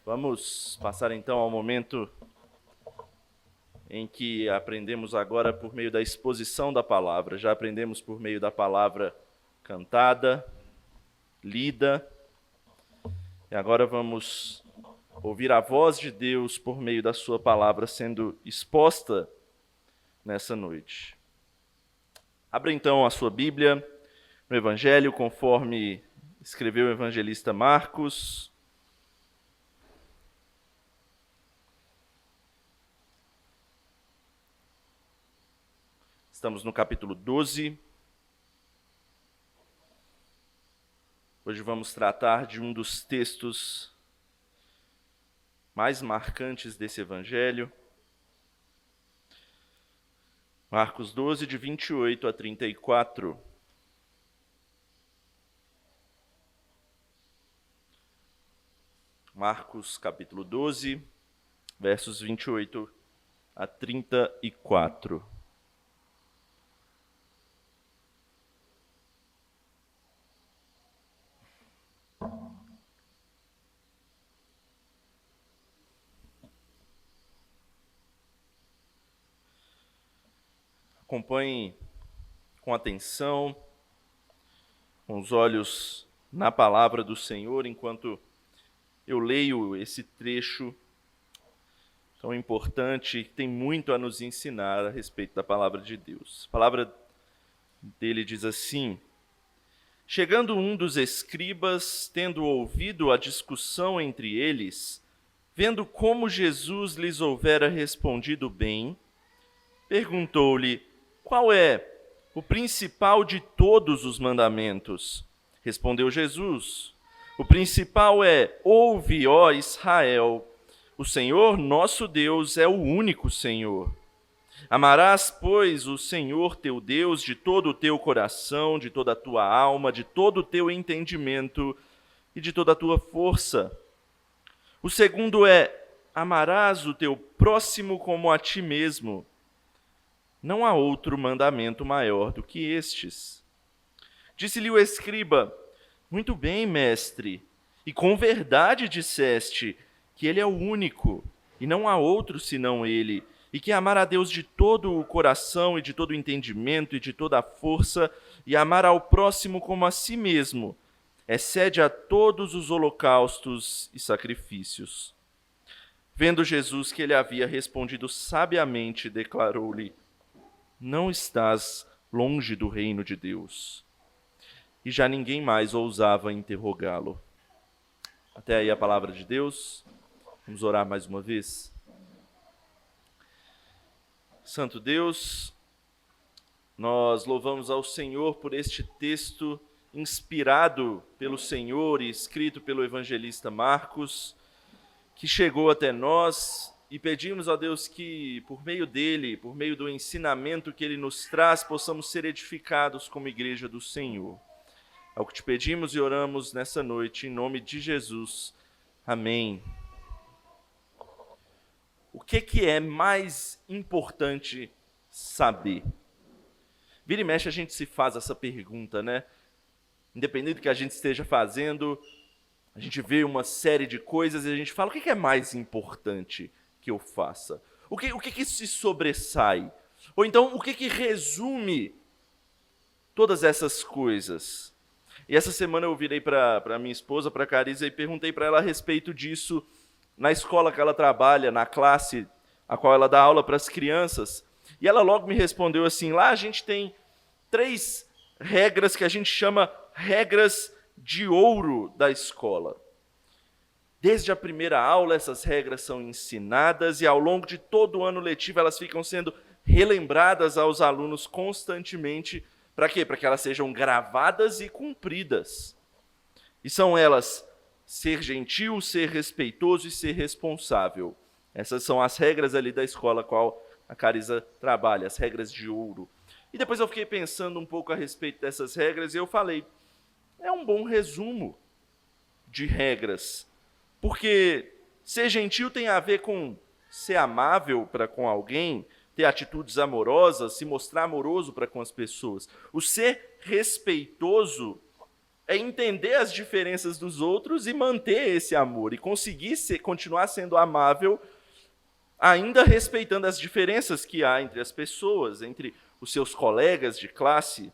Vamos passar então ao momento em que aprendemos agora por meio da exposição da palavra. Já aprendemos por meio da palavra cantada, lida, e agora vamos ouvir a voz de Deus por meio da sua palavra sendo exposta nessa noite. Abra então a sua Bíblia no Evangelho, conforme escreveu o evangelista Marcos. Estamos no capítulo 12. Hoje vamos tratar de um dos textos mais marcantes desse evangelho. Marcos 12, de 28 a 34. Marcos, capítulo 12, versos 28 a 34. Acompanhe com atenção, com os olhos na palavra do Senhor, enquanto eu leio esse trecho tão importante, que tem muito a nos ensinar a respeito da palavra de Deus. A palavra dele diz assim: chegando um dos escribas, tendo ouvido a discussão entre eles, vendo como Jesus lhes houvera respondido bem, perguntou-lhe: qual é o principal de todos os mandamentos? Respondeu Jesus: o principal é: ouve, ó Israel, o Senhor nosso Deus é o único Senhor. Amarás, pois, o Senhor teu Deus de todo o teu coração, de toda a tua alma, de todo o teu entendimento e de toda a tua força. O segundo é: amarás o teu próximo como a ti mesmo. Não há outro mandamento maior do que estes. Disse-lhe o escriba: muito bem, mestre, e com verdade disseste que ele é o único, e não há outro senão ele, e que amar a Deus de todo o coração e de todo o entendimento e de toda a força, e amar ao próximo como a si mesmo, excede a todos os holocaustos e sacrifícios. Vendo Jesus que ele havia respondido sabiamente, declarou-lhe: não estás longe do reino de Deus. E já ninguém mais ousava interrogá-lo. Até aí a palavra de Deus. Vamos orar mais uma vez. Santo Deus, nós louvamos ao Senhor por este texto inspirado pelo Senhor e escrito pelo evangelista Marcos, que chegou até nós, e pedimos a Deus que, por meio dele, por meio do ensinamento que ele nos traz, possamos ser edificados como igreja do Senhor. É o que te pedimos e oramos nessa noite, em nome de Jesus. Amém. O que é mais importante saber? Vira e mexe a gente se faz essa pergunta, né? Independente do que a gente esteja fazendo, a gente vê uma série de coisas e a gente fala: o que é mais importante que eu faça? O que se sobressai? Ou então, o que resume todas essas coisas? E essa semana eu virei para minha esposa, para a Carisa, e perguntei para ela a respeito disso na escola que ela trabalha, na classe a qual ela dá aula para as crianças. E ela logo me respondeu assim: lá a gente tem 3 regras que a gente chama regras de ouro da escola. Desde a primeira aula, essas regras são ensinadas e ao longo de todo o ano letivo elas ficam sendo relembradas aos alunos constantemente. Para quê? Para que elas sejam gravadas e cumpridas. E são elas: ser gentil, ser respeitoso e ser responsável. Essas são as regras ali da escola a qual a Carisa trabalha, as regras de ouro. E depois eu fiquei pensando um pouco a respeito dessas regras e eu falei: é um bom resumo de regras. Porque ser gentil tem a ver com ser amável para com alguém, ter atitudes amorosas, se mostrar amoroso para com as pessoas. O ser respeitoso é entender as diferenças dos outros e manter esse amor, e conseguir continuar sendo amável, ainda respeitando as diferenças que há entre as pessoas, entre os seus colegas de classe.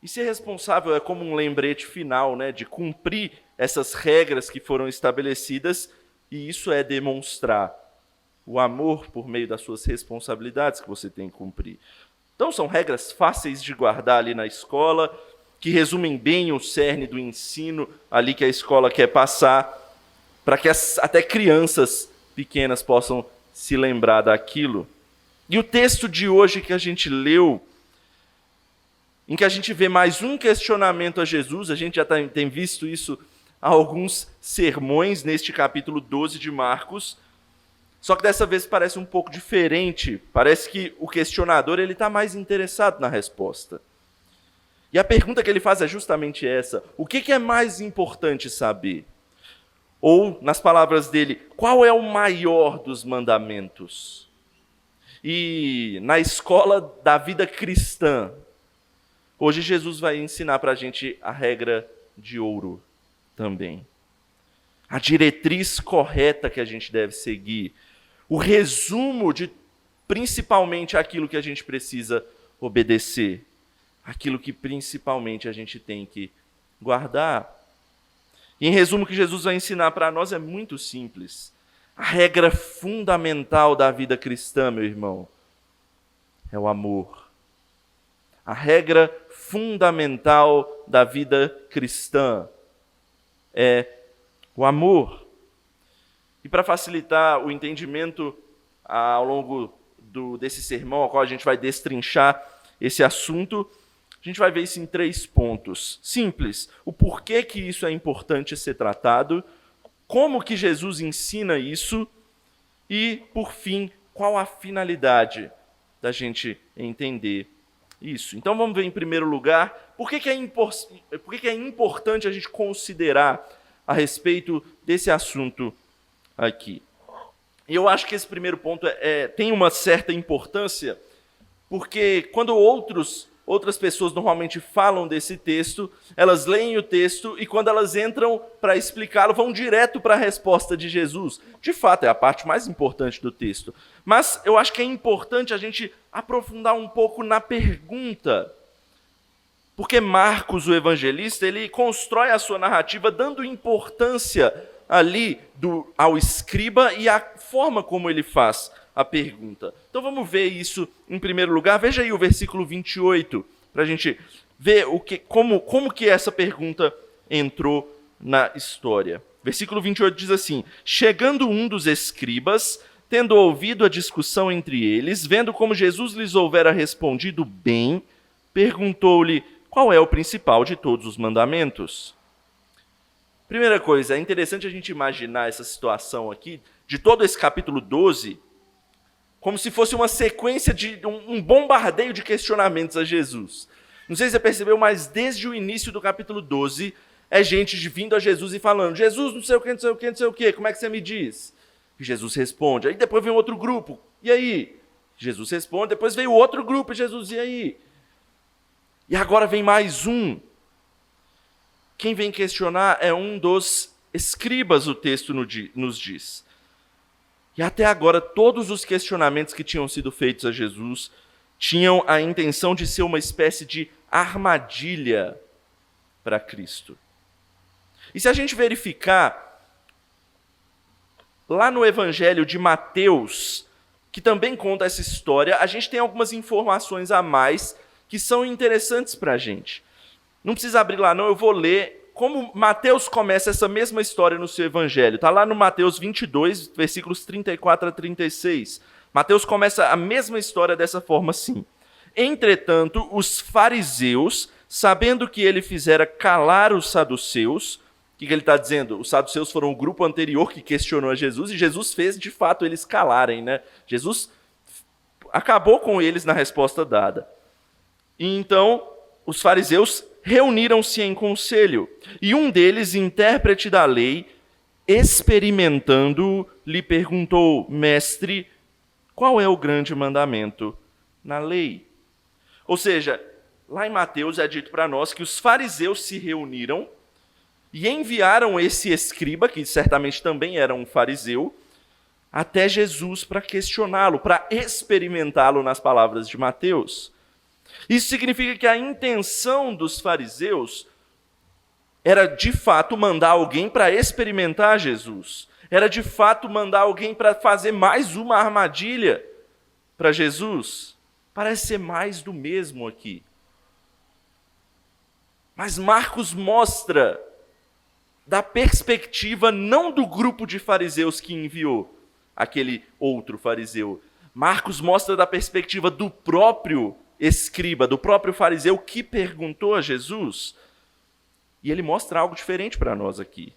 E ser responsável é como um lembrete final, né, de cumprir essas regras que foram estabelecidas, e isso é demonstrar o amor por meio das suas responsabilidades que você tem que cumprir. Então são regras fáceis de guardar ali na escola, que resumem bem o cerne do ensino ali que a escola quer passar, para que até crianças pequenas possam se lembrar daquilo. E o texto de hoje que a gente leu, em que a gente vê mais um questionamento a Jesus, a gente já tem visto isso há alguns sermões neste capítulo 12 de Marcos, só que dessa vez parece um pouco diferente, parece que o questionador está mais interessado na resposta. E a pergunta que ele faz é justamente essa: o que é mais importante saber? Ou, nas palavras dele, qual é o maior dos mandamentos? E na escola da vida cristã, hoje Jesus vai ensinar para a gente a regra de ouro também. A diretriz correta que a gente deve seguir. O resumo de principalmente aquilo que a gente precisa obedecer. Aquilo que principalmente a gente tem que guardar. E em resumo, o que Jesus vai ensinar para nós é muito simples. A regra fundamental da vida cristã, meu irmão, é o amor. A regra fundamental da vida cristã é o amor. E para facilitar o entendimento ao longo desse sermão, ao qual a gente vai destrinchar esse assunto, a gente vai ver isso em 3 pontos. Simples. O porquê que isso é importante ser tratado, como que Jesus ensina isso e, por fim, qual a finalidade da gente entender isso. Então vamos ver em primeiro lugar por que é importante a gente considerar a respeito desse assunto aqui. E eu acho que esse primeiro ponto tem uma certa importância, porque quando outras pessoas normalmente falam desse texto, elas leem o texto e quando elas entram para explicá-lo, vão direto para a resposta de Jesus. De fato, é a parte mais importante do texto. Mas eu acho que é importante a gente aprofundar um pouco na pergunta. Porque Marcos, o evangelista, ele constrói a sua narrativa dando importância ali ao escriba e à forma como ele faz a pergunta. Então vamos ver isso em primeiro lugar. Veja aí o versículo 28, para a gente ver como que essa pergunta entrou na história. Versículo 28 diz assim: chegando um dos escribas, tendo ouvido a discussão entre eles, vendo como Jesus lhes houvera respondido bem, perguntou-lhe: qual é o principal de todos os mandamentos? Primeira coisa, é interessante a gente imaginar essa situação aqui, de todo esse capítulo 12, como se fosse uma sequência de um bombardeio de questionamentos a Jesus. Não sei se você percebeu, mas desde o início do capítulo 12, é gente vindo a Jesus e falando: Jesus, não sei o que, não sei o que, não sei o que, como é que você me diz? E Jesus responde. Aí depois vem outro grupo, e aí? Jesus responde, depois vem o outro grupo, e Jesus, e aí? E agora vem mais um. Quem vem questionar é um dos escribas, o texto nos diz. E até agora, todos os questionamentos que tinham sido feitos a Jesus tinham a intenção de ser uma espécie de armadilha para Cristo. E se a gente verificar, lá no Evangelho de Mateus, que também conta essa história, a gente tem algumas informações a mais que são interessantes para a gente. Não precisa abrir lá não, eu vou ler como Mateus começa essa mesma história no seu evangelho. Está lá no Mateus 22, versículos 34 a 36. Mateus começa a mesma história dessa forma assim: entretanto, os fariseus, sabendo que ele fizera calar os saduceus, o que ele está dizendo? Os saduceus foram o grupo anterior que questionou a Jesus, e Jesus fez, de fato, eles calarem, né? Jesus acabou com eles na resposta dada. E então, os fariseus reuniram-se em conselho, e um deles, intérprete da lei, experimentando, lhe perguntou: mestre, qual é o grande mandamento na lei? Ou seja, lá em Mateus é dito para nós que os fariseus se reuniram e enviaram esse escriba, que certamente também era um fariseu, até Jesus para questioná-lo, para experimentá-lo nas palavras de Mateus. Isso significa que a intenção dos fariseus era de fato mandar alguém para experimentar Jesus. Era de fato mandar alguém para fazer mais uma armadilha para Jesus. Parece ser mais do mesmo aqui. Mas Marcos mostra da perspectiva não do grupo de fariseus que enviou aquele outro fariseu. Marcos mostra da perspectiva do próprio escriba, do próprio fariseu que perguntou a Jesus. E ele mostra algo diferente para nós aqui.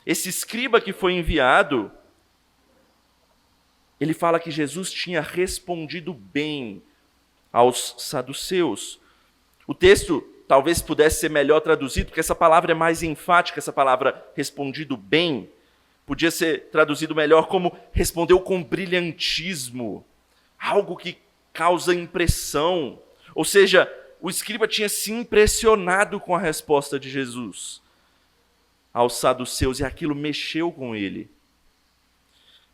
Esse escriba que foi enviado, ele fala que Jesus tinha respondido bem aos saduceus. O texto talvez pudesse ser melhor traduzido, porque essa palavra é mais enfática, essa palavra respondido bem. Podia ser traduzido melhor como respondeu com brilhantismo, algo que causa impressão. Ou seja, o escriba tinha se impressionado com a resposta de Jesus aos saduceus, e aquilo mexeu com ele.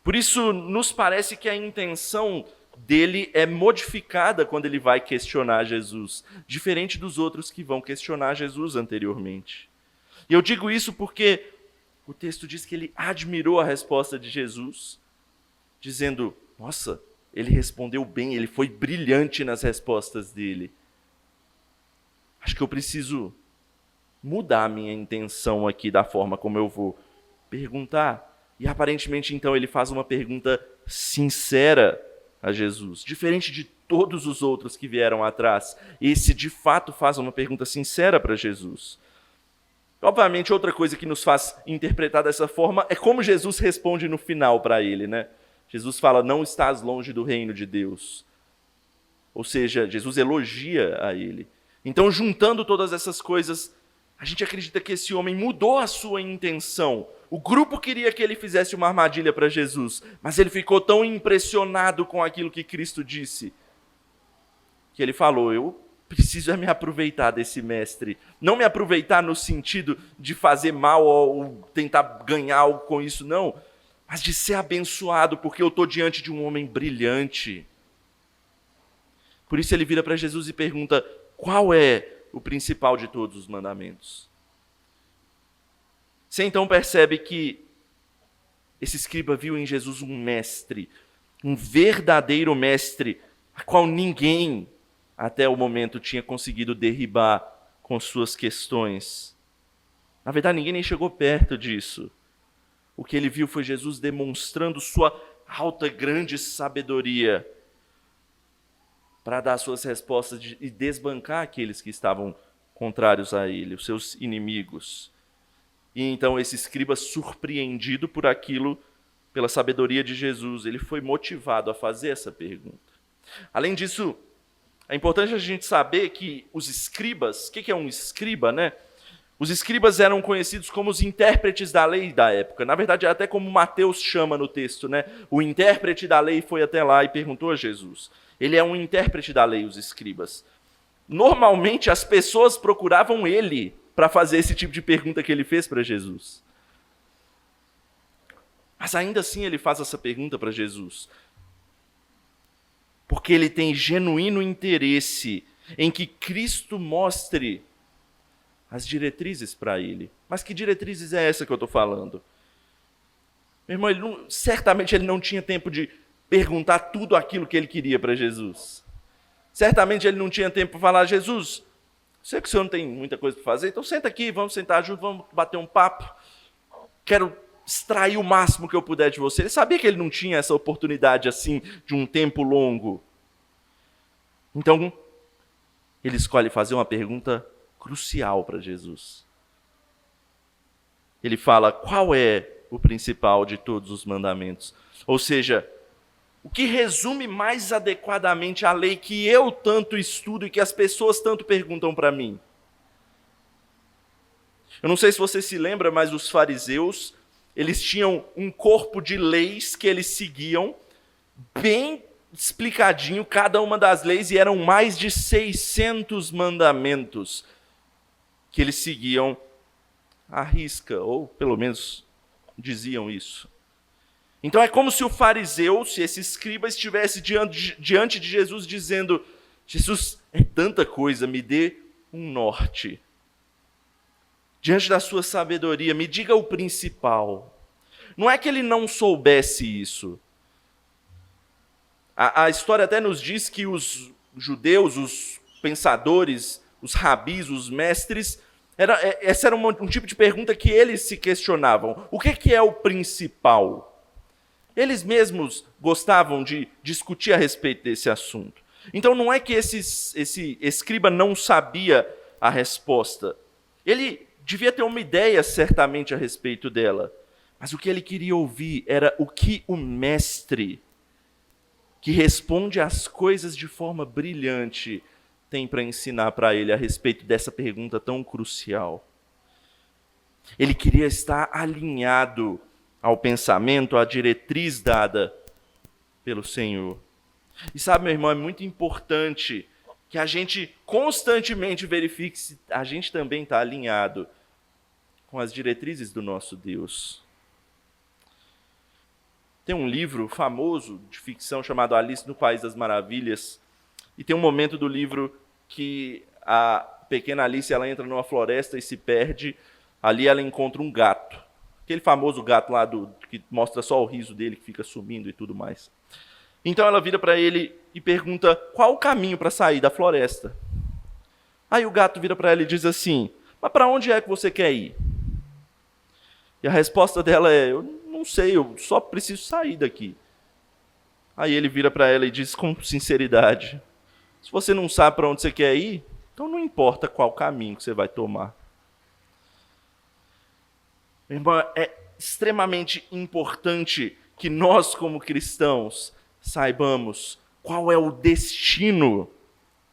Por isso, nos parece que a intenção dele é modificada quando ele vai questionar Jesus, diferente dos outros que vão questionar Jesus anteriormente. E eu digo isso porque o texto diz que ele admirou a resposta de Jesus, dizendo, nossa, ele respondeu bem, ele foi brilhante nas respostas dele. Acho que eu preciso mudar a minha intenção aqui da forma como eu vou perguntar. E aparentemente, então, ele faz uma pergunta sincera a Jesus, diferente de todos os outros que vieram atrás. Esse, de fato, faz uma pergunta sincera para Jesus. Obviamente, outra coisa que nos faz interpretar dessa forma é como Jesus responde no final para ele, né? Jesus fala, não estás longe do reino de Deus. Ou seja, Jesus elogia a ele. Então, juntando todas essas coisas, a gente acredita que esse homem mudou a sua intenção. O grupo queria que ele fizesse uma armadilha para Jesus, mas ele ficou tão impressionado com aquilo que Cristo disse, que ele falou, eu preciso me aproveitar desse mestre. Não me aproveitar no sentido de fazer mal ou tentar ganhar algo com isso, não. Mas de ser abençoado, porque eu estou diante de um homem brilhante. Por isso ele vira para Jesus e pergunta, qual é o principal de todos os mandamentos? Você então percebe que esse escriba viu em Jesus um mestre, um verdadeiro mestre, a qual ninguém até o momento tinha conseguido derribar com suas questões. Na verdade, ninguém nem chegou perto disso. O que ele viu foi Jesus demonstrando sua alta, grande sabedoria para dar suas respostas e desbancar aqueles que estavam contrários a ele, os seus inimigos. E então esse escriba, surpreendido por aquilo, pela sabedoria de Jesus, ele foi motivado a fazer essa pergunta. Além disso, é importante a gente saber que os escribas, o que é um escriba, né? Os escribas eram conhecidos como os intérpretes da lei da época. Na verdade, até como Mateus chama no texto, né? O intérprete da lei foi até lá e perguntou a Jesus. Ele é um intérprete da lei, os escribas. Normalmente, as pessoas procuravam ele para fazer esse tipo de pergunta que ele fez para Jesus. Mas ainda assim ele faz essa pergunta para Jesus. Porque ele tem genuíno interesse em que Cristo mostre as diretrizes para ele. Mas que diretrizes é essa que eu estou falando? Meu irmão, certamente ele não tinha tempo de perguntar tudo aquilo que ele queria para Jesus. Certamente ele não tinha tempo para falar, Jesus, sei que o senhor não tem muita coisa para fazer, então senta aqui, vamos sentar junto, vamos bater um papo. Quero extrair o máximo que eu puder de você. Ele sabia que ele não tinha essa oportunidade assim, de um tempo longo. Então, ele escolhe fazer uma pergunta crucial para Jesus. Ele fala, qual é o principal de todos os mandamentos? Ou seja, o que resume mais adequadamente a lei que eu tanto estudo e que as pessoas tanto perguntam para mim? Eu não sei se você se lembra, mas os fariseus, eles tinham um corpo de leis que eles seguiam bem explicadinho cada uma das leis, e eram mais de 600 mandamentos que eles seguiam à risca, ou pelo menos diziam isso. Então é como se o fariseu, se esse escriba estivesse diante de Jesus dizendo: Jesus, é tanta coisa, me dê um norte. Diante da sua sabedoria, me diga o principal. Não é que ele não soubesse isso. A história até nos diz que os judeus, os pensadores, os rabis, os mestres, essa era um tipo de pergunta que eles se questionavam. O que é o principal? Eles mesmos gostavam de discutir a respeito desse assunto. Então não é que esse escriba não sabia a resposta. Ele devia ter uma ideia certamente a respeito dela. Mas o que ele queria ouvir era o que o mestre, que responde às coisas de forma brilhante, tem para ensinar para ele a respeito dessa pergunta tão crucial. Ele queria estar alinhado ao pensamento, à diretriz dada pelo Senhor. E sabe, meu irmão, é muito importante que a gente constantemente verifique se a gente também está alinhado com as diretrizes do nosso Deus. Tem um livro famoso de ficção chamado Alice no País das Maravilhas, e tem um momento do livro que a pequena Alice ela entra numa floresta e se perde. Ali ela encontra um gato, aquele famoso gato lá que mostra só o riso dele, que fica sumindo e tudo mais. Então ela vira para ele e pergunta qual o caminho para sair da floresta. Aí o gato vira para ela e diz assim: mas para onde é que você quer ir? E a resposta dela é: eu não sei, eu só preciso sair daqui. Aí ele vira para ela e diz com sinceridade: se você não sabe para onde você quer ir, então não importa qual caminho que você vai tomar. Meu irmão, é extremamente importante que nós, como cristãos, saibamos qual é o destino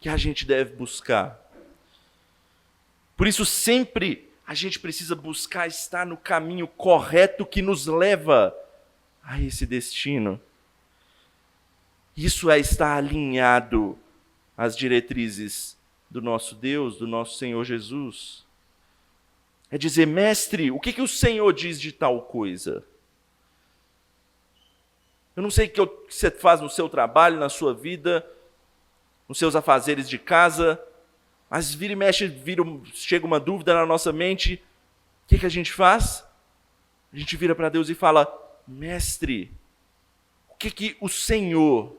que a gente deve buscar. Por isso, sempre a gente precisa buscar estar no caminho correto que nos leva a esse destino. Isso é estar alinhado às diretrizes do nosso Deus, do nosso Senhor Jesus. É dizer: mestre, o que o Senhor diz de tal coisa? Eu não sei o que você faz no seu trabalho, na sua vida, nos seus afazeres de casa, mas vira e mexe, chega uma dúvida na nossa mente. O que a gente faz? A gente vira para Deus e fala: mestre, o que o Senhor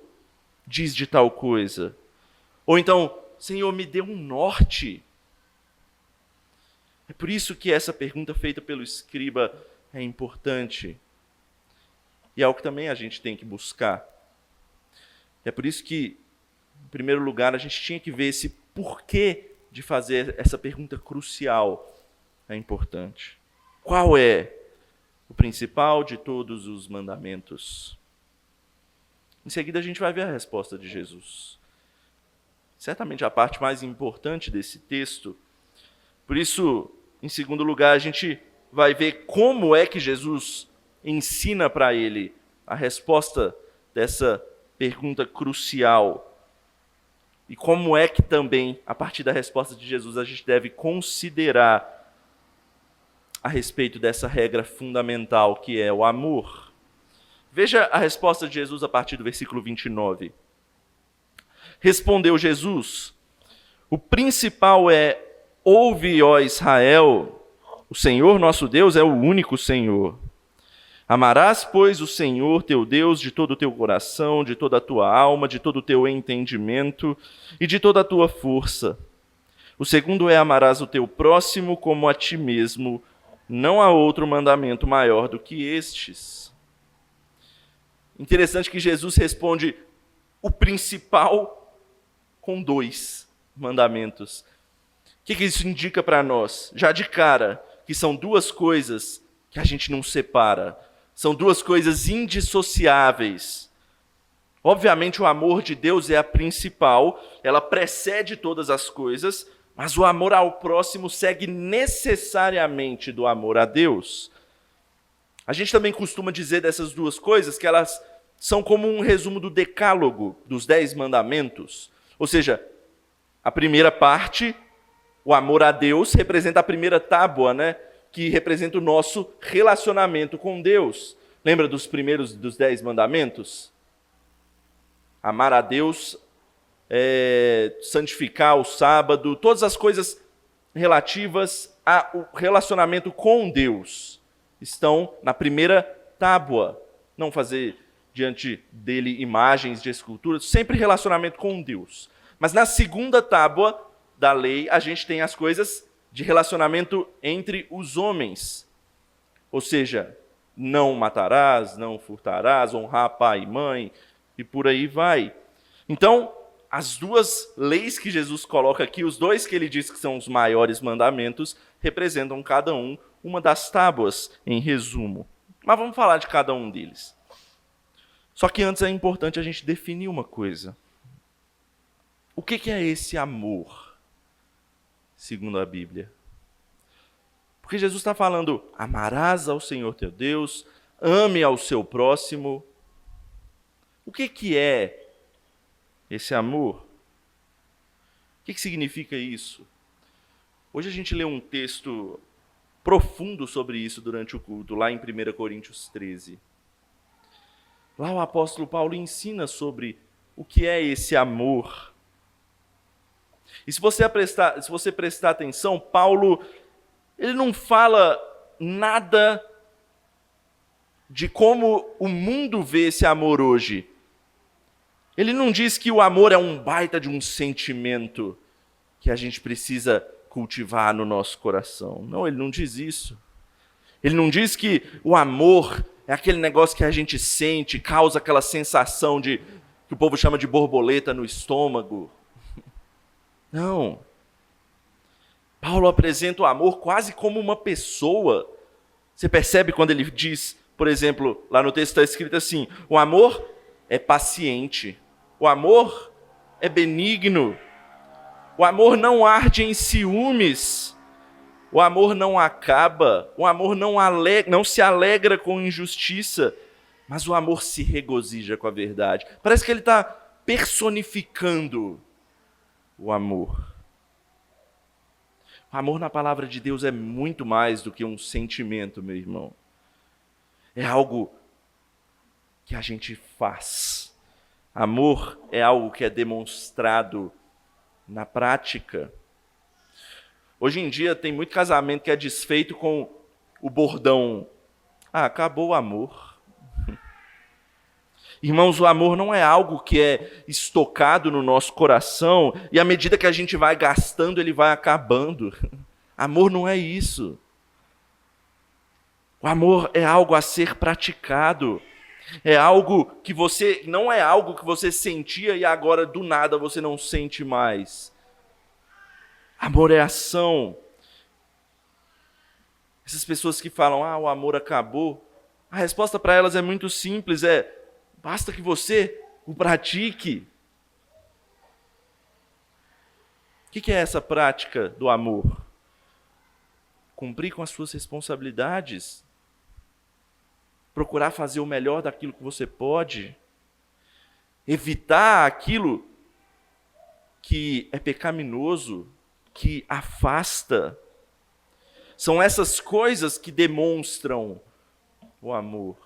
diz de tal coisa? Ou então: Senhor, me dê um norte. É por isso que essa pergunta feita pelo escriba é importante. E é algo que também a gente tem que buscar. É por isso que, em primeiro lugar, a gente tinha que ver esse porquê de fazer essa pergunta crucial. É importante. Qual é o principal de todos os mandamentos? Em seguida, a gente vai ver a resposta de Jesus. Certamente a parte mais importante desse texto. Por isso, em segundo lugar, a gente vai ver como é que Jesus ensina para ele a resposta dessa pergunta crucial. E como é que também, a partir da resposta de Jesus, a gente deve considerar a respeito dessa regra fundamental que é o amor. Veja a resposta de Jesus a partir do versículo 29. Respondeu Jesus: o principal é: ouve, ó Israel, o Senhor nosso Deus é o único Senhor. Amarás, pois, o Senhor teu Deus de todo o teu coração, de toda a tua alma, de todo o teu entendimento e de toda a tua força. O segundo é: amarás o teu próximo como a ti mesmo. Não há outro mandamento maior do que estes. Interessante que Jesus responde o principal com 2 mandamentos. O que isso indica para nós? Já de cara, que são 2 coisas que a gente não separa. São 2 coisas indissociáveis. Obviamente, o amor de Deus é a principal, ela precede todas as coisas, mas o amor ao próximo segue necessariamente do amor a Deus. A gente também costuma dizer dessas 2 coisas que elas são como um resumo do decálogo, dos 10 mandamentos. Ou seja, a primeira parte, o amor a Deus, representa a primeira tábua, né? Que representa o nosso relacionamento com Deus. Lembra dos 10 mandamentos? Amar a Deus, santificar o sábado, todas as coisas relativas ao relacionamento com Deus estão na primeira tábua. Não fazer diante dele imagens de esculturas, sempre relacionamento com Deus. Mas na segunda tábua da lei, a gente tem as coisas de relacionamento entre os homens. Ou seja, não matarás, não furtarás, honrar pai e mãe, e por aí vai. Então, as duas leis que Jesus coloca aqui, os dois que ele diz que são os maiores mandamentos, representam cada um uma das tábuas, em resumo. Mas vamos falar de cada um deles. Só que antes é importante a gente definir uma coisa. O que é esse amor, segundo a Bíblia? Porque Jesus está falando, amarás ao Senhor teu Deus, ame ao seu próximo. O que é esse amor? O que significa isso? Hoje a gente lê um texto profundo sobre isso durante o culto, lá em 1 Coríntios 13. Lá o apóstolo Paulo ensina sobre o que é esse amor. E se você prestar atenção, Paulo ele não fala nada de como o mundo vê esse amor hoje. Ele não diz que o amor é um baita de um sentimento que a gente precisa cultivar no nosso coração. Não, ele não diz isso. Ele não diz que o amor é aquele negócio que a gente sente, causa aquela sensação que o povo chama de borboleta no estômago. Não. Paulo apresenta o amor quase como uma pessoa. Você percebe quando ele diz, por exemplo, lá no texto está escrito assim, o amor é paciente, o amor é benigno, o amor não arde em ciúmes, o amor não acaba, o amor não se alegra com injustiça, mas o amor se regozija com a verdade. Parece que ele está personificando o amor. O amor na palavra de Deus é muito mais do que um sentimento, meu irmão. É algo que a gente faz. Amor é algo que é demonstrado na prática. Hoje em dia tem muito casamento que é desfeito com o bordão. Acabou o amor. Irmãos, o amor não é algo que é estocado no nosso coração e à medida que a gente vai gastando, ele vai acabando. Amor não é isso. O amor é algo a ser praticado. É algo que não é algo que você sentia e agora do nada você não sente mais. Amor é ação. Essas pessoas que falam, o amor acabou, a resposta para elas é muito simples, basta que você o pratique. O que é essa prática do amor? Cumprir com as suas responsabilidades. Procurar fazer o melhor daquilo que você pode. Evitar aquilo que é pecaminoso, que afasta. São essas coisas que demonstram o amor.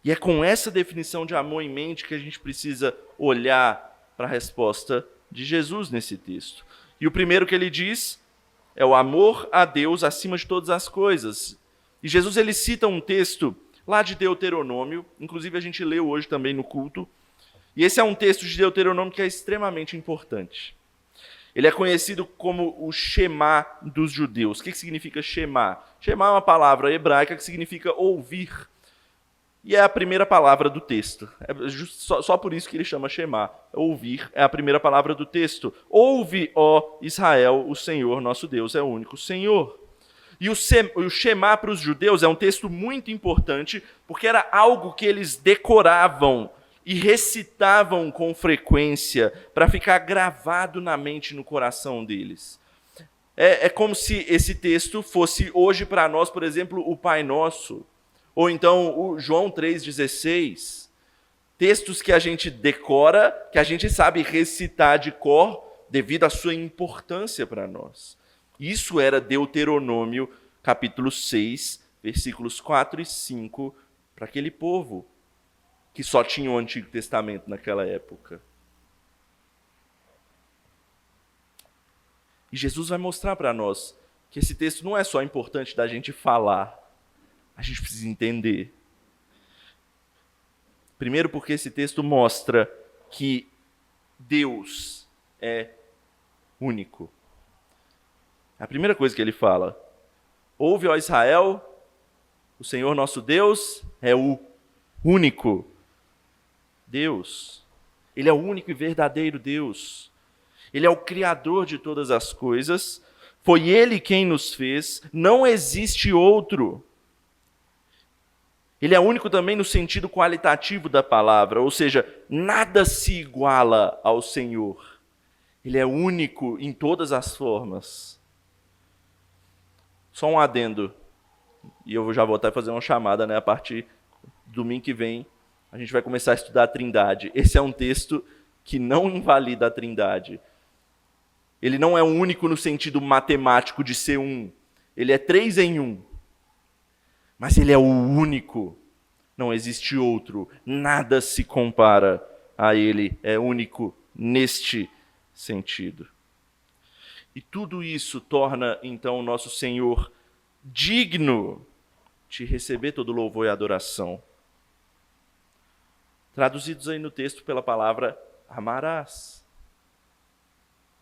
E é com essa definição de amor em mente que a gente precisa olhar para a resposta de Jesus nesse texto. E o primeiro que ele diz é o amor a Deus acima de todas as coisas. E Jesus ele cita um texto lá de Deuteronômio, inclusive a gente leu hoje também no culto. E esse é um texto de Deuteronômio que é extremamente importante. Ele é conhecido como o Shema dos judeus. O que significa Shema? Shema é uma palavra hebraica que significa ouvir. E é a primeira palavra do texto. É só por isso que ele chama Shema. Ouvir é a primeira palavra do texto. Ouve, ó Israel, o Senhor nosso Deus é o único Senhor. E o Shema para os judeus é um texto muito importante, porque era algo que eles decoravam e recitavam com frequência para ficar gravado na mente e no coração deles. É como se esse texto fosse hoje para nós, por exemplo, o Pai Nosso, Ou então o João 3,16, textos que a gente decora, que a gente sabe recitar de cor, devido à sua importância para nós. Isso era Deuteronômio, capítulo 6, versículos 4 e 5, para aquele povo que só tinha o Antigo Testamento naquela época. E Jesus vai mostrar para nós que esse texto não é só importante da gente falar, a gente precisa entender. Primeiro porque esse texto mostra que Deus é único. A primeira coisa que ele fala: ouve, ó Israel, o Senhor nosso Deus é o único Deus. Ele é o único e verdadeiro Deus. Ele é o Criador de todas as coisas. Foi Ele quem nos fez. Não existe outro. Ele é único também no sentido qualitativo da palavra, ou seja, nada se iguala ao Senhor. Ele é único em todas as formas. Só um adendo, e eu já vou até fazer uma chamada, a partir do domingo que vem, a gente vai começar a estudar a Trindade. Esse é um texto que não invalida a Trindade. Ele não é único no sentido matemático de ser um. Ele é 3 em 1. Mas ele é o único. Não existe outro. Nada se compara a ele. É único neste sentido. E tudo isso torna, então, o nosso Senhor digno de receber todo louvor e adoração. Traduzidos aí no texto pela palavra amarás.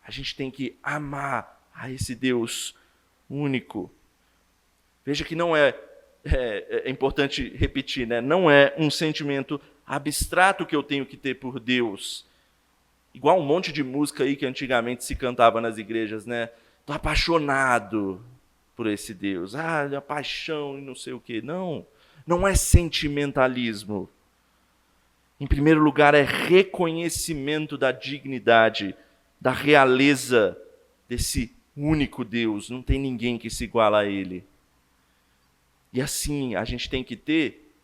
A gente tem que amar a esse Deus único. Veja que não é importante repetir, não é um sentimento abstrato que eu tenho que ter por Deus. Igual um monte de música aí que antigamente se cantava nas igrejas, Estou apaixonado por esse Deus. A paixão e não sei o quê. Não é sentimentalismo. Em primeiro lugar, é reconhecimento da dignidade, da realeza desse único Deus. Não tem ninguém que se iguala a Ele. E assim, a gente tem que ter,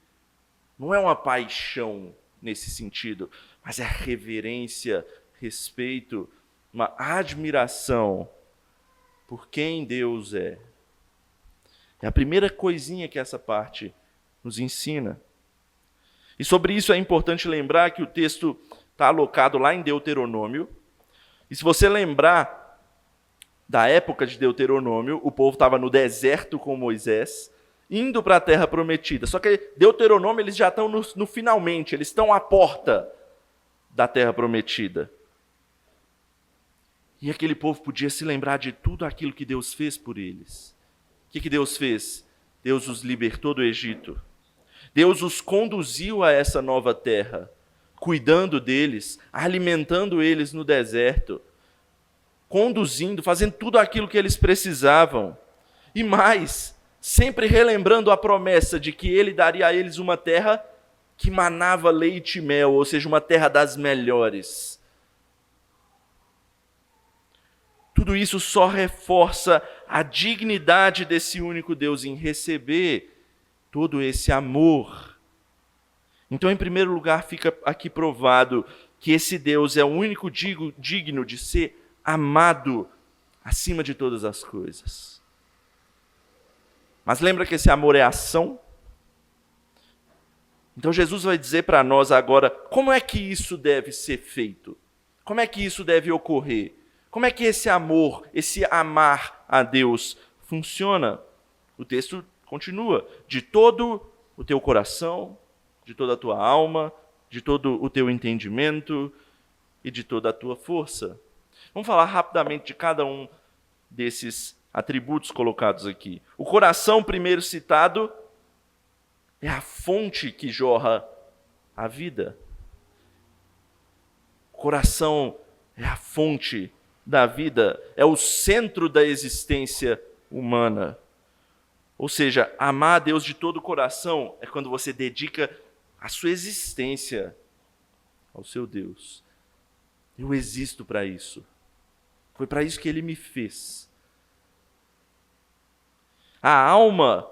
não é uma paixão nesse sentido, mas é reverência, respeito, uma admiração por quem Deus é. É a primeira coisinha que essa parte nos ensina. E sobre isso é importante lembrar que o texto está alocado lá em Deuteronômio. E se você lembrar da época de Deuteronômio, o povo estava no deserto com Moisés, indo para a terra prometida. Só que Deuteronômio, eles já estão no finalmente, eles estão à porta da terra prometida. E aquele povo podia se lembrar de tudo aquilo que Deus fez por eles. O que Deus fez? Deus os libertou do Egito. Deus os conduziu a essa nova terra, cuidando deles, alimentando eles no deserto, conduzindo, fazendo tudo aquilo que eles precisavam. E mais, sempre relembrando a promessa de que Ele daria a eles uma terra que manava leite e mel, ou seja, uma terra das melhores. Tudo isso só reforça a dignidade desse único Deus em receber todo esse amor. Então, em primeiro lugar, fica aqui provado que esse Deus é o único digno de ser amado acima de todas as coisas. Mas lembra que esse amor é ação? Então Jesus vai dizer para nós agora como é que isso deve ser feito. Como é que isso deve ocorrer? Como é que esse amor, esse amar a Deus funciona? O texto continua: de todo o teu coração, de toda a tua alma, de todo o teu entendimento e de toda a tua força. Vamos falar rapidamente de cada um desses atributos colocados aqui. O coração, primeiro citado, é a fonte que jorra a vida. O coração é a fonte da vida, é o centro da existência humana. Ou seja, amar a Deus de todo o coração é quando você dedica a sua existência ao seu Deus. Eu existo para isso. Foi para isso que Ele me fez. A alma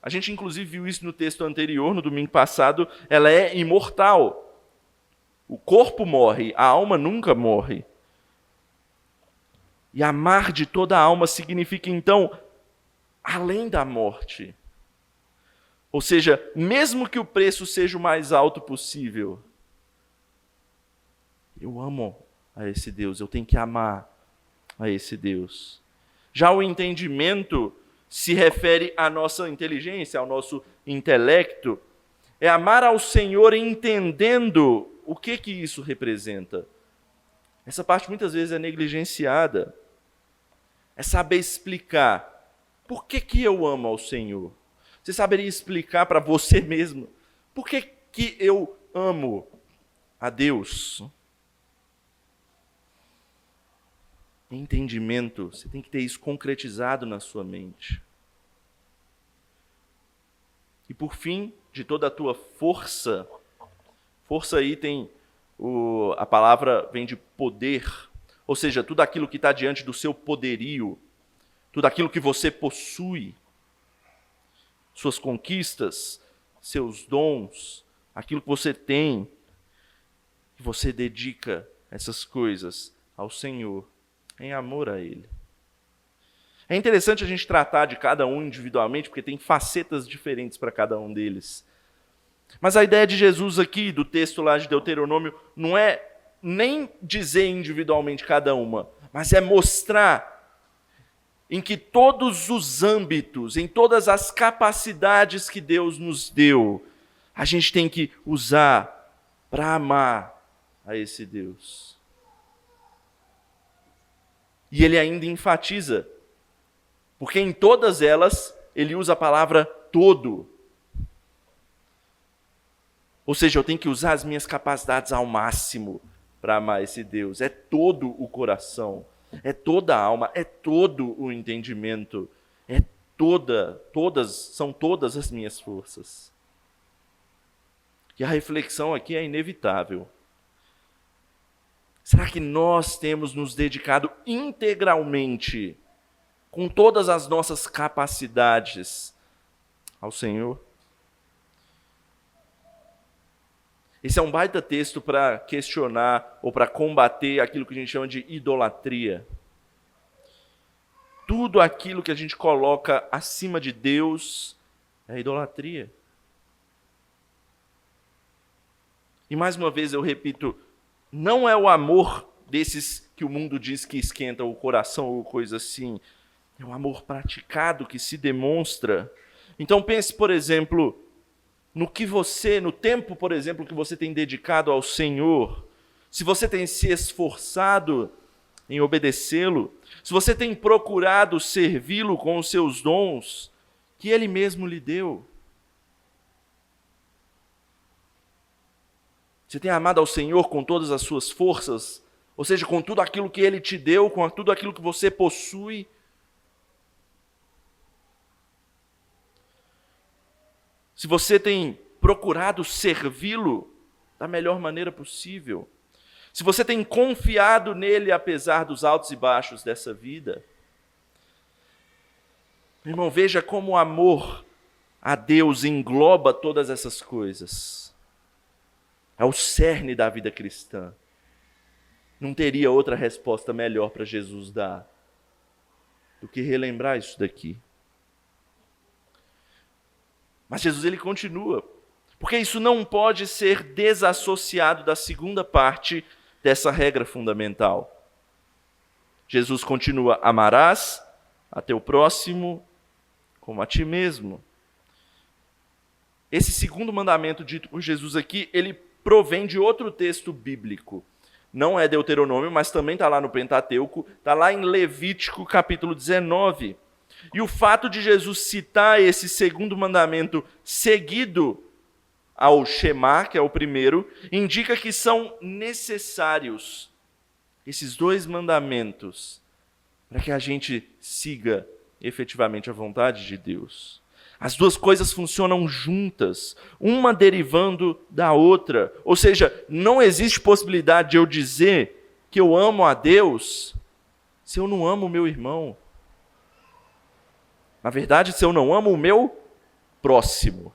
A gente inclusive viu isso no texto anterior, no domingo passado, ela é imortal. O corpo morre, a alma nunca morre. E amar de toda a alma significa, então, além da morte. Ou seja, mesmo que o preço seja o mais alto possível, eu amo a esse Deus, eu tenho que amar a esse Deus. Já o entendimento se refere à nossa inteligência, ao nosso intelecto. É amar ao Senhor entendendo o que isso representa. Essa parte muitas vezes é negligenciada. É saber explicar por que eu amo ao Senhor. Você saberia explicar para você mesmo por que eu amo a Deus? Entendimento, você tem que ter isso concretizado na sua mente. E por fim, de toda a tua força aí tem a palavra vem de poder, ou seja, tudo aquilo que está diante do seu poderio, tudo aquilo que você possui, suas conquistas, seus dons, aquilo que você tem, e você dedica essas coisas ao Senhor, em amor a Ele. É interessante a gente tratar de cada um individualmente, porque tem facetas diferentes para cada um deles. Mas a ideia de Jesus aqui, do texto lá de Deuteronômio, não é nem dizer individualmente cada uma, mas é mostrar em que todos os âmbitos, em todas as capacidades que Deus nos deu, a gente tem que usar para amar a esse Deus. E ele ainda enfatiza, porque em todas elas ele usa a palavra todo. Ou seja, eu tenho que usar as minhas capacidades ao máximo para amar esse Deus. É todo o coração, é toda a alma, é todo o entendimento, são todas as minhas forças. E a reflexão aqui é inevitável. Será que nós temos nos dedicado integralmente, com todas as nossas capacidades, ao Senhor? Esse é um baita texto para questionar ou para combater aquilo que a gente chama de idolatria. Tudo aquilo que a gente coloca acima de Deus é idolatria. E mais uma vez eu repito, não é o amor desses que o mundo diz que esquenta o coração ou coisa assim. É o amor praticado que se demonstra. Então pense, por exemplo, no tempo, por exemplo, que você tem dedicado ao Senhor, se você tem se esforçado em obedecê-lo, se você tem procurado servi-lo com os seus dons que Ele mesmo lhe deu. Você tem amado ao Senhor com todas as suas forças, ou seja, com tudo aquilo que Ele te deu, com tudo aquilo que você possui. Se você tem procurado servi-lo da melhor maneira possível, se você tem confiado nele apesar dos altos e baixos dessa vida, meu irmão, veja como o amor a Deus engloba todas essas coisas. É o cerne da vida cristã. Não teria outra resposta melhor para Jesus dar do que relembrar isso daqui. Mas Jesus ele continua, porque isso não pode ser desassociado da segunda parte dessa regra fundamental. Jesus continua: amarás a teu próximo como a ti mesmo. Esse segundo mandamento dito por Jesus aqui, ele provém de outro texto bíblico. Não é Deuteronômio, mas também está lá no Pentateuco, está lá em Levítico capítulo 19. E o fato de Jesus citar esse segundo mandamento seguido ao Shema, que é o primeiro, indica que são necessários esses dois mandamentos para que a gente siga efetivamente a vontade de Deus. As duas coisas funcionam juntas, uma derivando da outra. Ou seja, não existe possibilidade de eu dizer que eu amo a Deus se eu não amo o meu irmão. Na verdade, se eu não amo o meu próximo.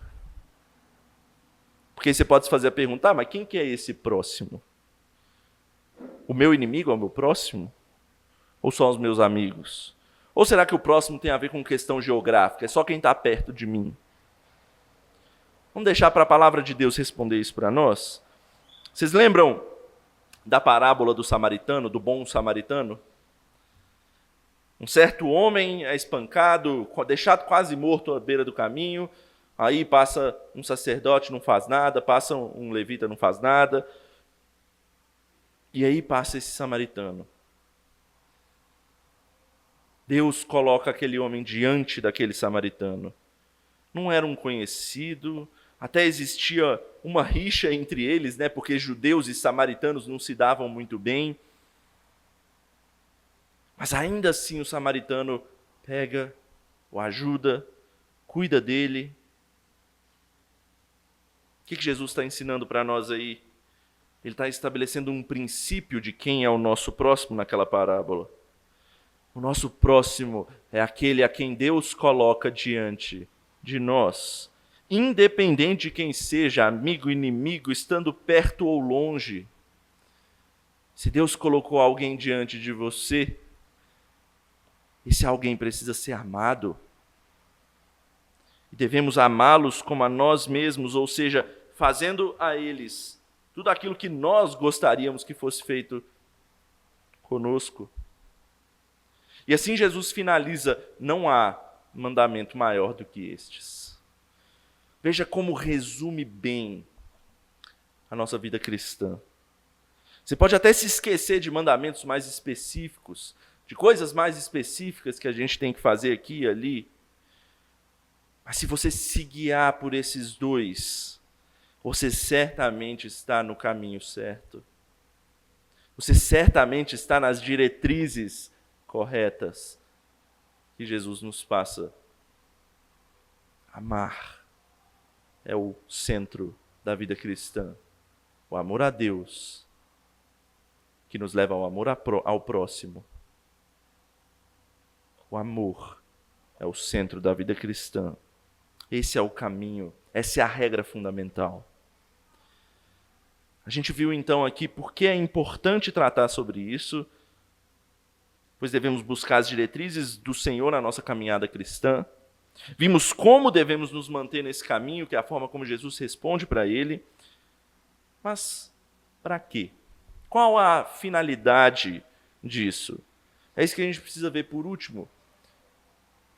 Porque você pode se fazer a pergunta, mas quem que é esse próximo? O meu inimigo é o meu próximo? Ou são os meus amigos? Ou será que o próximo tem a ver com questão geográfica? É só quem está perto de mim? Vamos deixar para a palavra de Deus responder isso para nós? Vocês lembram da parábola do samaritano, do bom samaritano? Um certo homem é espancado, deixado quase morto à beira do caminho, aí passa um sacerdote, não faz nada, passa um levita, não faz nada, e aí passa esse samaritano. Deus coloca aquele homem diante daquele samaritano. Não era um conhecido, até existia uma rixa entre eles, né, porque judeus e samaritanos não se davam muito bem. Mas ainda assim o samaritano pega, o ajuda, cuida dele. O que Jesus está ensinando para nós aí? Ele está estabelecendo um princípio de quem é o nosso próximo naquela parábola. O nosso próximo é aquele a quem Deus coloca diante de nós, independente de quem seja, amigo, inimigo, estando perto ou longe. Se Deus colocou alguém diante de você, esse alguém precisa ser amado. E devemos amá-los como a nós mesmos, ou seja, fazendo a eles tudo aquilo que nós gostaríamos que fosse feito conosco. E assim Jesus finaliza, não há mandamento maior do que estes. Veja como resume bem a nossa vida cristã. Você pode até se esquecer de mandamentos mais específicos, de coisas mais específicas que a gente tem que fazer aqui e ali. Mas se você se guiar por esses dois, você certamente está no caminho certo. Você certamente está nas diretrizes corretas que Jesus nos passa. Amar é o centro da vida cristã. O amor a Deus, que nos leva ao amor ao próximo. O amor é o centro da vida cristã. Esse é o caminho, essa é a regra fundamental. A gente viu então aqui por que é importante tratar sobre isso, pois devemos buscar as diretrizes do Senhor na nossa caminhada cristã. Vimos como devemos nos manter nesse caminho, que é a forma como Jesus responde para ele. Mas para quê? Qual a finalidade disso? É isso que a gente precisa ver por último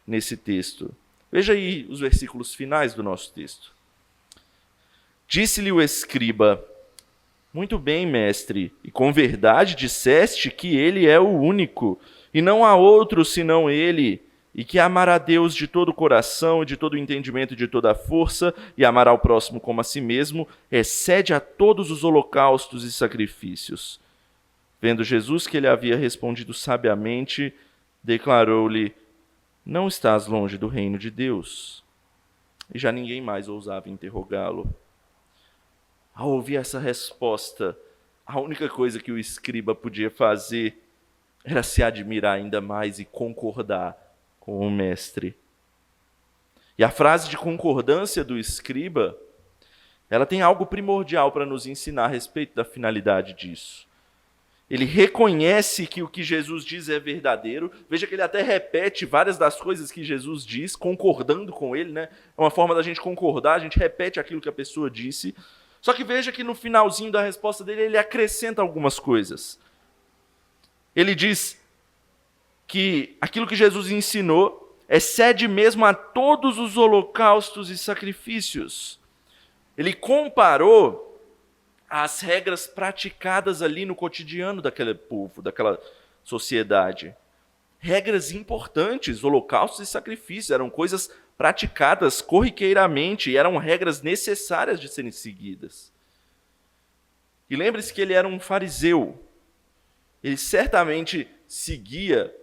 nesse texto. Veja aí os versículos finais do nosso texto. Disse-lhe o escriba: muito bem, mestre, e com verdade disseste que ele é o único, e não há outro senão ele, e que amará Deus de todo o coração, de todo o entendimento e de toda a força, e amará o próximo como a si mesmo, excede a todos os holocaustos e sacrifícios. Vendo Jesus que ele havia respondido sabiamente, declarou-lhe: não estás longe do reino de Deus. E já ninguém mais ousava interrogá-lo. Ao ouvir essa resposta, a única coisa que o escriba podia fazer era se admirar ainda mais e concordar com o mestre. E a frase de concordância do escriba, ela tem algo primordial para nos ensinar a respeito da finalidade disso. Ele reconhece que o que Jesus diz é verdadeiro. Veja que ele até repete várias das coisas que Jesus diz, concordando com ele, né? É uma forma da gente concordar, a gente repete aquilo que a pessoa disse. Só que veja que no finalzinho da resposta dele, ele acrescenta algumas coisas. Ele diz que aquilo que Jesus ensinou excede mesmo a todos os holocaustos e sacrifícios. Ele comparou as regras praticadas ali no cotidiano daquele povo, daquela sociedade. Regras importantes, holocaustos e sacrifícios, eram coisas praticadas corriqueiramente, e eram regras necessárias de serem seguidas. E lembre-se que ele era um fariseu. Ele certamente seguia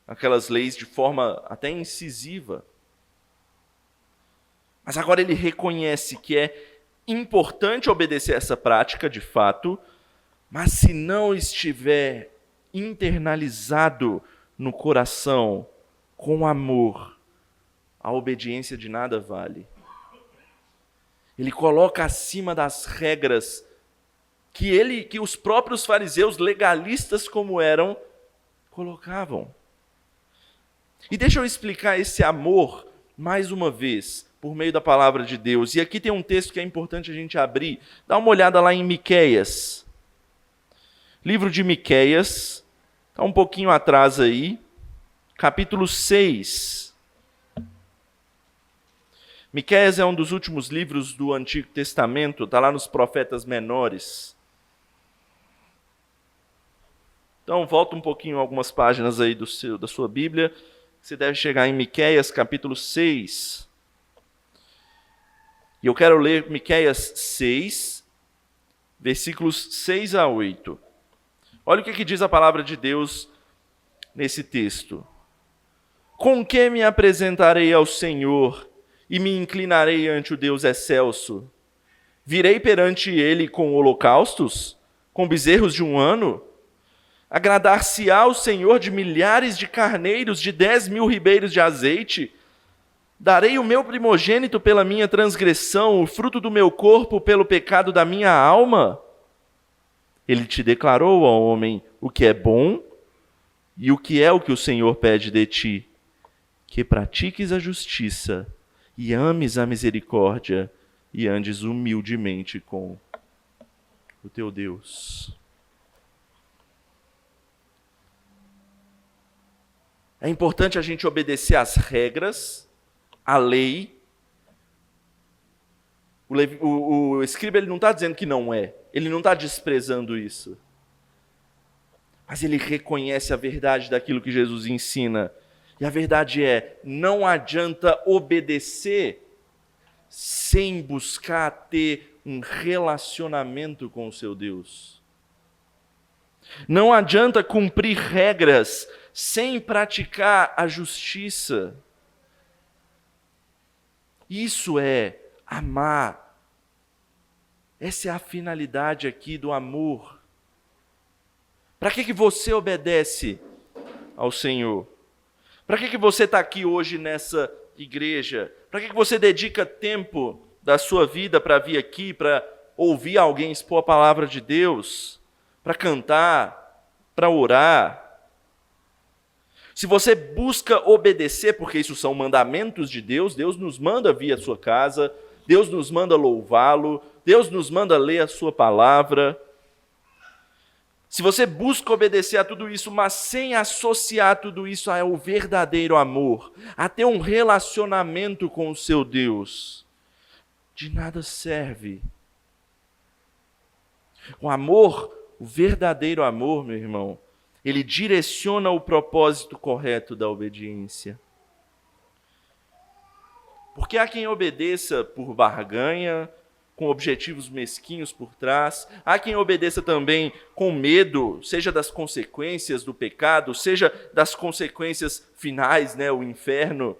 aquelas leis de forma até incisiva. Mas agora ele reconhece que é importante obedecer essa prática, de fato, mas se não estiver internalizado no coração com amor, a obediência de nada vale. Ele coloca acima das regras que os próprios fariseus, legalistas como eram, colocavam. E deixa eu explicar esse amor mais uma vez, por meio da palavra de Deus. E aqui tem um texto que é importante a gente abrir. Dá uma olhada lá em Miqueias. Livro de Miqueias, está um pouquinho atrás aí, capítulo 6. Miqueias é um dos últimos livros do Antigo Testamento, está lá nos profetas menores. Então, volta um pouquinho algumas páginas aí da sua Bíblia. Você deve chegar em Miqueias, capítulo 6. E eu quero ler Miqueias 6, versículos 6 a 8. Olha o que diz a palavra de Deus nesse texto. Com que me apresentarei ao Senhor e me inclinarei ante o Deus excelso? Virei perante ele com holocaustos, com bezerros de um ano? Agradar-se-á o Senhor de milhares de carneiros, de 10.000 ribeiros de azeite? Darei o meu primogênito pela minha transgressão, o fruto do meu corpo pelo pecado da minha alma? Ele te declarou, ó homem, o que é bom e o que é o que o Senhor pede de ti: que pratiques a justiça e ames a misericórdia e andes humildemente com o teu Deus. É importante a gente obedecer às regras, à lei. O escriba ele não está dizendo que não é. Ele não está desprezando isso. Mas ele reconhece a verdade daquilo que Jesus ensina. E a verdade é, não adianta obedecer sem buscar ter um relacionamento com o seu Deus. Não adianta cumprir regras sem praticar a justiça. Isso é amar. Essa é a finalidade aqui do amor. Para que você obedece ao Senhor? Para que você está aqui hoje nessa igreja? Para que você dedica tempo da sua vida para vir aqui, para ouvir alguém expor a palavra de Deus? Para cantar? Para orar? Se você busca obedecer, porque isso são mandamentos de Deus, Deus nos manda vir à sua casa, Deus nos manda louvá-lo, Deus nos manda ler a sua palavra. Se você busca obedecer a tudo isso, mas sem associar tudo isso ao verdadeiro amor, a ter um relacionamento com o seu Deus, de nada serve. O amor, o verdadeiro amor, meu irmão, ele direciona o propósito correto da obediência. Porque há quem obedeça por barganha, com objetivos mesquinhos por trás. Há quem obedeça também com medo, seja das consequências do pecado, seja das consequências finais, o inferno.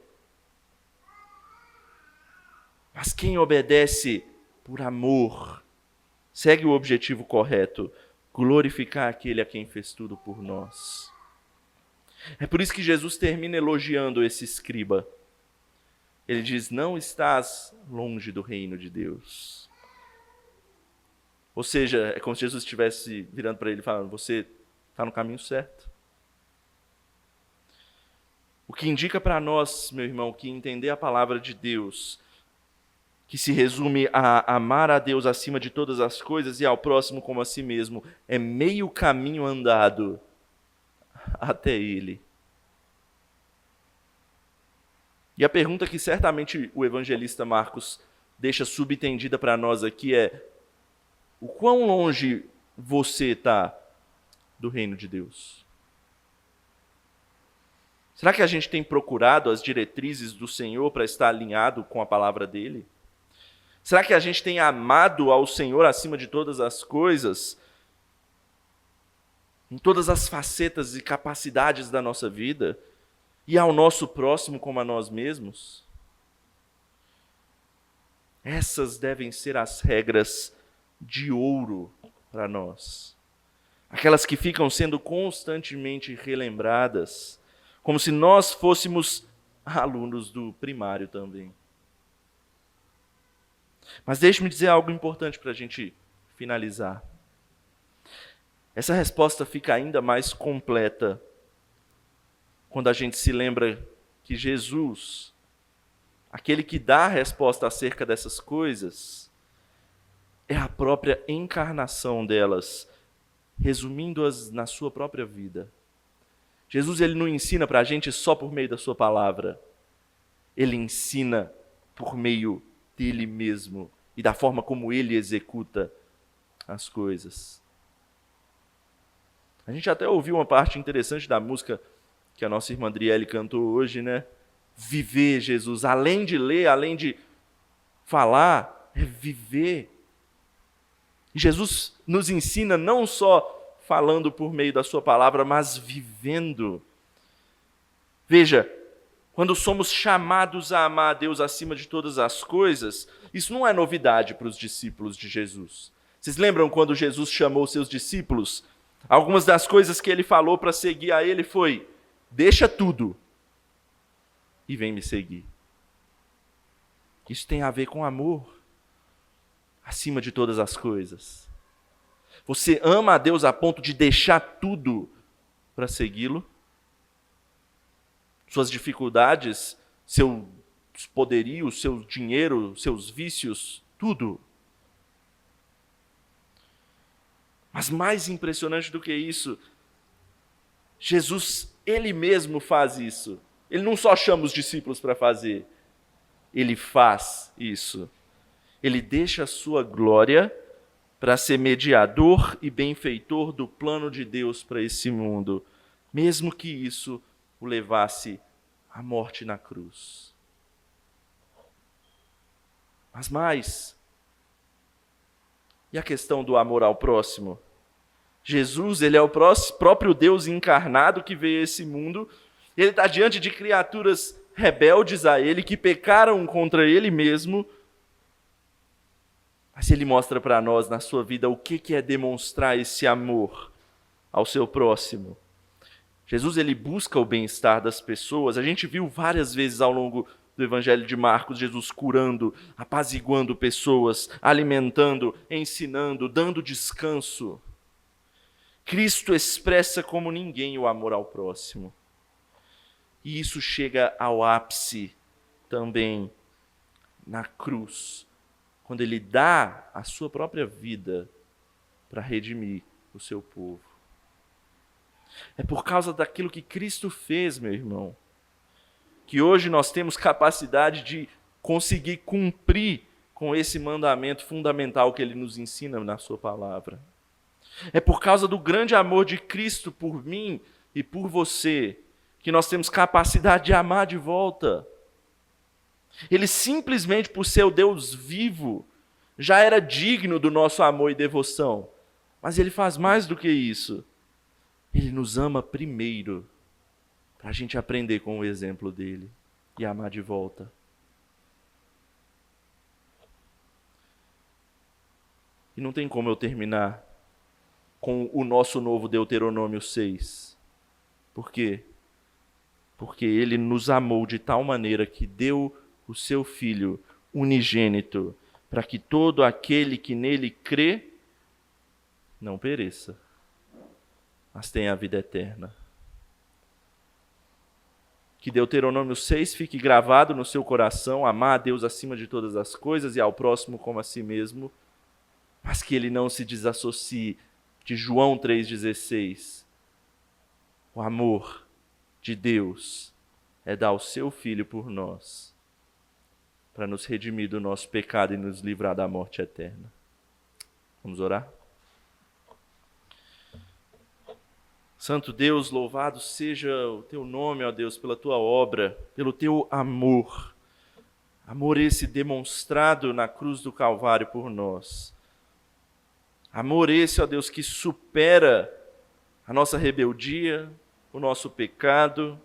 Mas quem obedece por amor, segue o objetivo correto: glorificar aquele a quem fez tudo por nós. É por isso que Jesus termina elogiando esse escriba. Ele diz: não estás longe do reino de Deus. Ou seja, é como se Jesus estivesse virando para ele e falando: você está no caminho certo. O que indica para nós, meu irmão, que entender a palavra de Deus, que se resume a amar a Deus acima de todas as coisas e ao próximo como a si mesmo, é meio caminho andado até Ele. E a pergunta que certamente o evangelista Marcos deixa subentendida para nós aqui é: o quão longe você está do reino de Deus? Será que a gente tem procurado as diretrizes do Senhor para estar alinhado com a palavra dele? Será que a gente tem amado ao Senhor acima de todas as coisas, em todas as facetas e capacidades da nossa vida, e ao nosso próximo como a nós mesmos? Essas devem ser as regras de ouro para nós. Aquelas que ficam sendo constantemente relembradas, como se nós fôssemos a alunos do primário também. Mas deixe-me dizer algo importante para a gente finalizar. Essa resposta fica ainda mais completa quando a gente se lembra que Jesus, aquele que dá a resposta acerca dessas coisas, é a própria encarnação delas, resumindo-as na sua própria vida. Jesus, ele não ensina para a gente só por meio da sua palavra. Ele ensina por meio dele mesmo e da forma como ele executa as coisas. A gente até ouviu uma parte interessante da música que a nossa irmã Adriele cantou hoje, né? Viver, Jesus, além de ler, além de falar, é viver. E Jesus nos ensina não só falando por meio da sua palavra, mas vivendo. Veja, quando somos chamados a amar a Deus acima de todas as coisas, isso não é novidade para os discípulos de Jesus. Vocês lembram quando Jesus chamou seus discípulos? Algumas das coisas que ele falou para seguir a ele foi: deixa tudo e vem me seguir. Isso tem a ver com amor acima de todas as coisas. Você ama a Deus a ponto de deixar tudo para segui-lo? Suas dificuldades, seus poderios, seu dinheiro, seus vícios, tudo. Mas mais impressionante do que isso, Jesus, ele mesmo faz isso. Ele não só chama os discípulos para fazer, ele faz isso. Ele deixa a sua glória para ser mediador e benfeitor do plano de Deus para esse mundo, mesmo que isso o levasse à morte na cruz. Mas mais, e a questão do amor ao próximo? Jesus, ele é o próprio Deus encarnado que veio a esse mundo. Ele está diante de criaturas rebeldes a ele, que pecaram contra ele mesmo. Mas ele mostra para nós, na sua vida, o que é demonstrar esse amor ao seu próximo. Jesus, ele busca o bem-estar das pessoas. A gente viu várias vezes ao longo do Evangelho de Marcos, Jesus curando, apaziguando pessoas, alimentando, ensinando, dando descanso. Cristo expressa como ninguém o amor ao próximo. E isso chega ao ápice também na cruz, quando ele dá a sua própria vida para redimir o seu povo. É por causa daquilo que Cristo fez, meu irmão, que hoje nós temos capacidade de conseguir cumprir com esse mandamento fundamental que ele nos ensina na sua palavra. É por causa do grande amor de Cristo por mim e por você que nós temos capacidade de amar de volta. Ele simplesmente, por ser o Deus vivo, já era digno do nosso amor e devoção. Mas ele faz mais do que isso. Ele nos ama primeiro, para a gente aprender com o exemplo dele e amar de volta. E não tem como eu terminar com o nosso novo Deuteronômio 6. Por quê? Porque ele nos amou de tal maneira que deu o seu Filho unigênito, para que todo aquele que nele crê não pereça, mas tenha a vida eterna. Que Deuteronômio 6 fique gravado no seu coração, amar a Deus acima de todas as coisas e ao próximo como a si mesmo, mas que ele não se desassocie de João 3,16. O amor de Deus é dar o seu Filho por nós, para nos redimir do nosso pecado e nos livrar da morte eterna. Vamos orar? Santo Deus, louvado seja o teu nome, ó Deus, pela tua obra, pelo teu amor. Amor esse demonstrado na cruz do Calvário por nós. Amor esse, ó Deus, que supera a nossa rebeldia, o nosso pecado,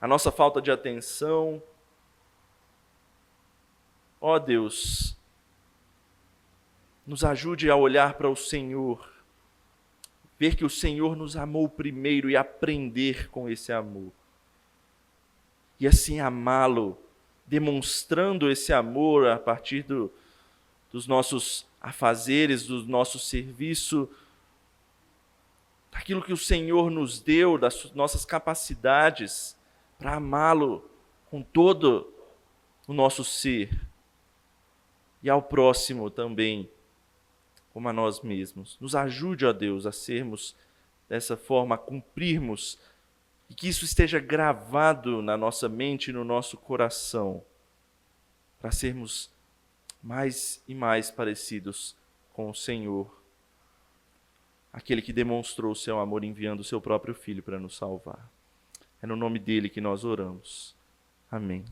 a nossa falta de atenção. Ó Deus, nos ajude a olhar para o Senhor, ver que o Senhor nos amou primeiro e aprender com esse amor. e assim amá-lo, demonstrando esse amor a partir dos nossos afazeres, do nosso serviço, daquilo que o Senhor nos deu, das nossas capacidades, para amá-lo com todo o nosso ser, e ao próximo também, como a nós mesmos. Nos ajude, ó Deus, a sermos dessa forma, a cumprirmos, e que isso esteja gravado na nossa mente e no nosso coração, para sermos mais e mais parecidos com o Senhor, aquele que demonstrou o seu amor enviando o seu próprio Filho para nos salvar. É no nome dele que nós oramos. Amém.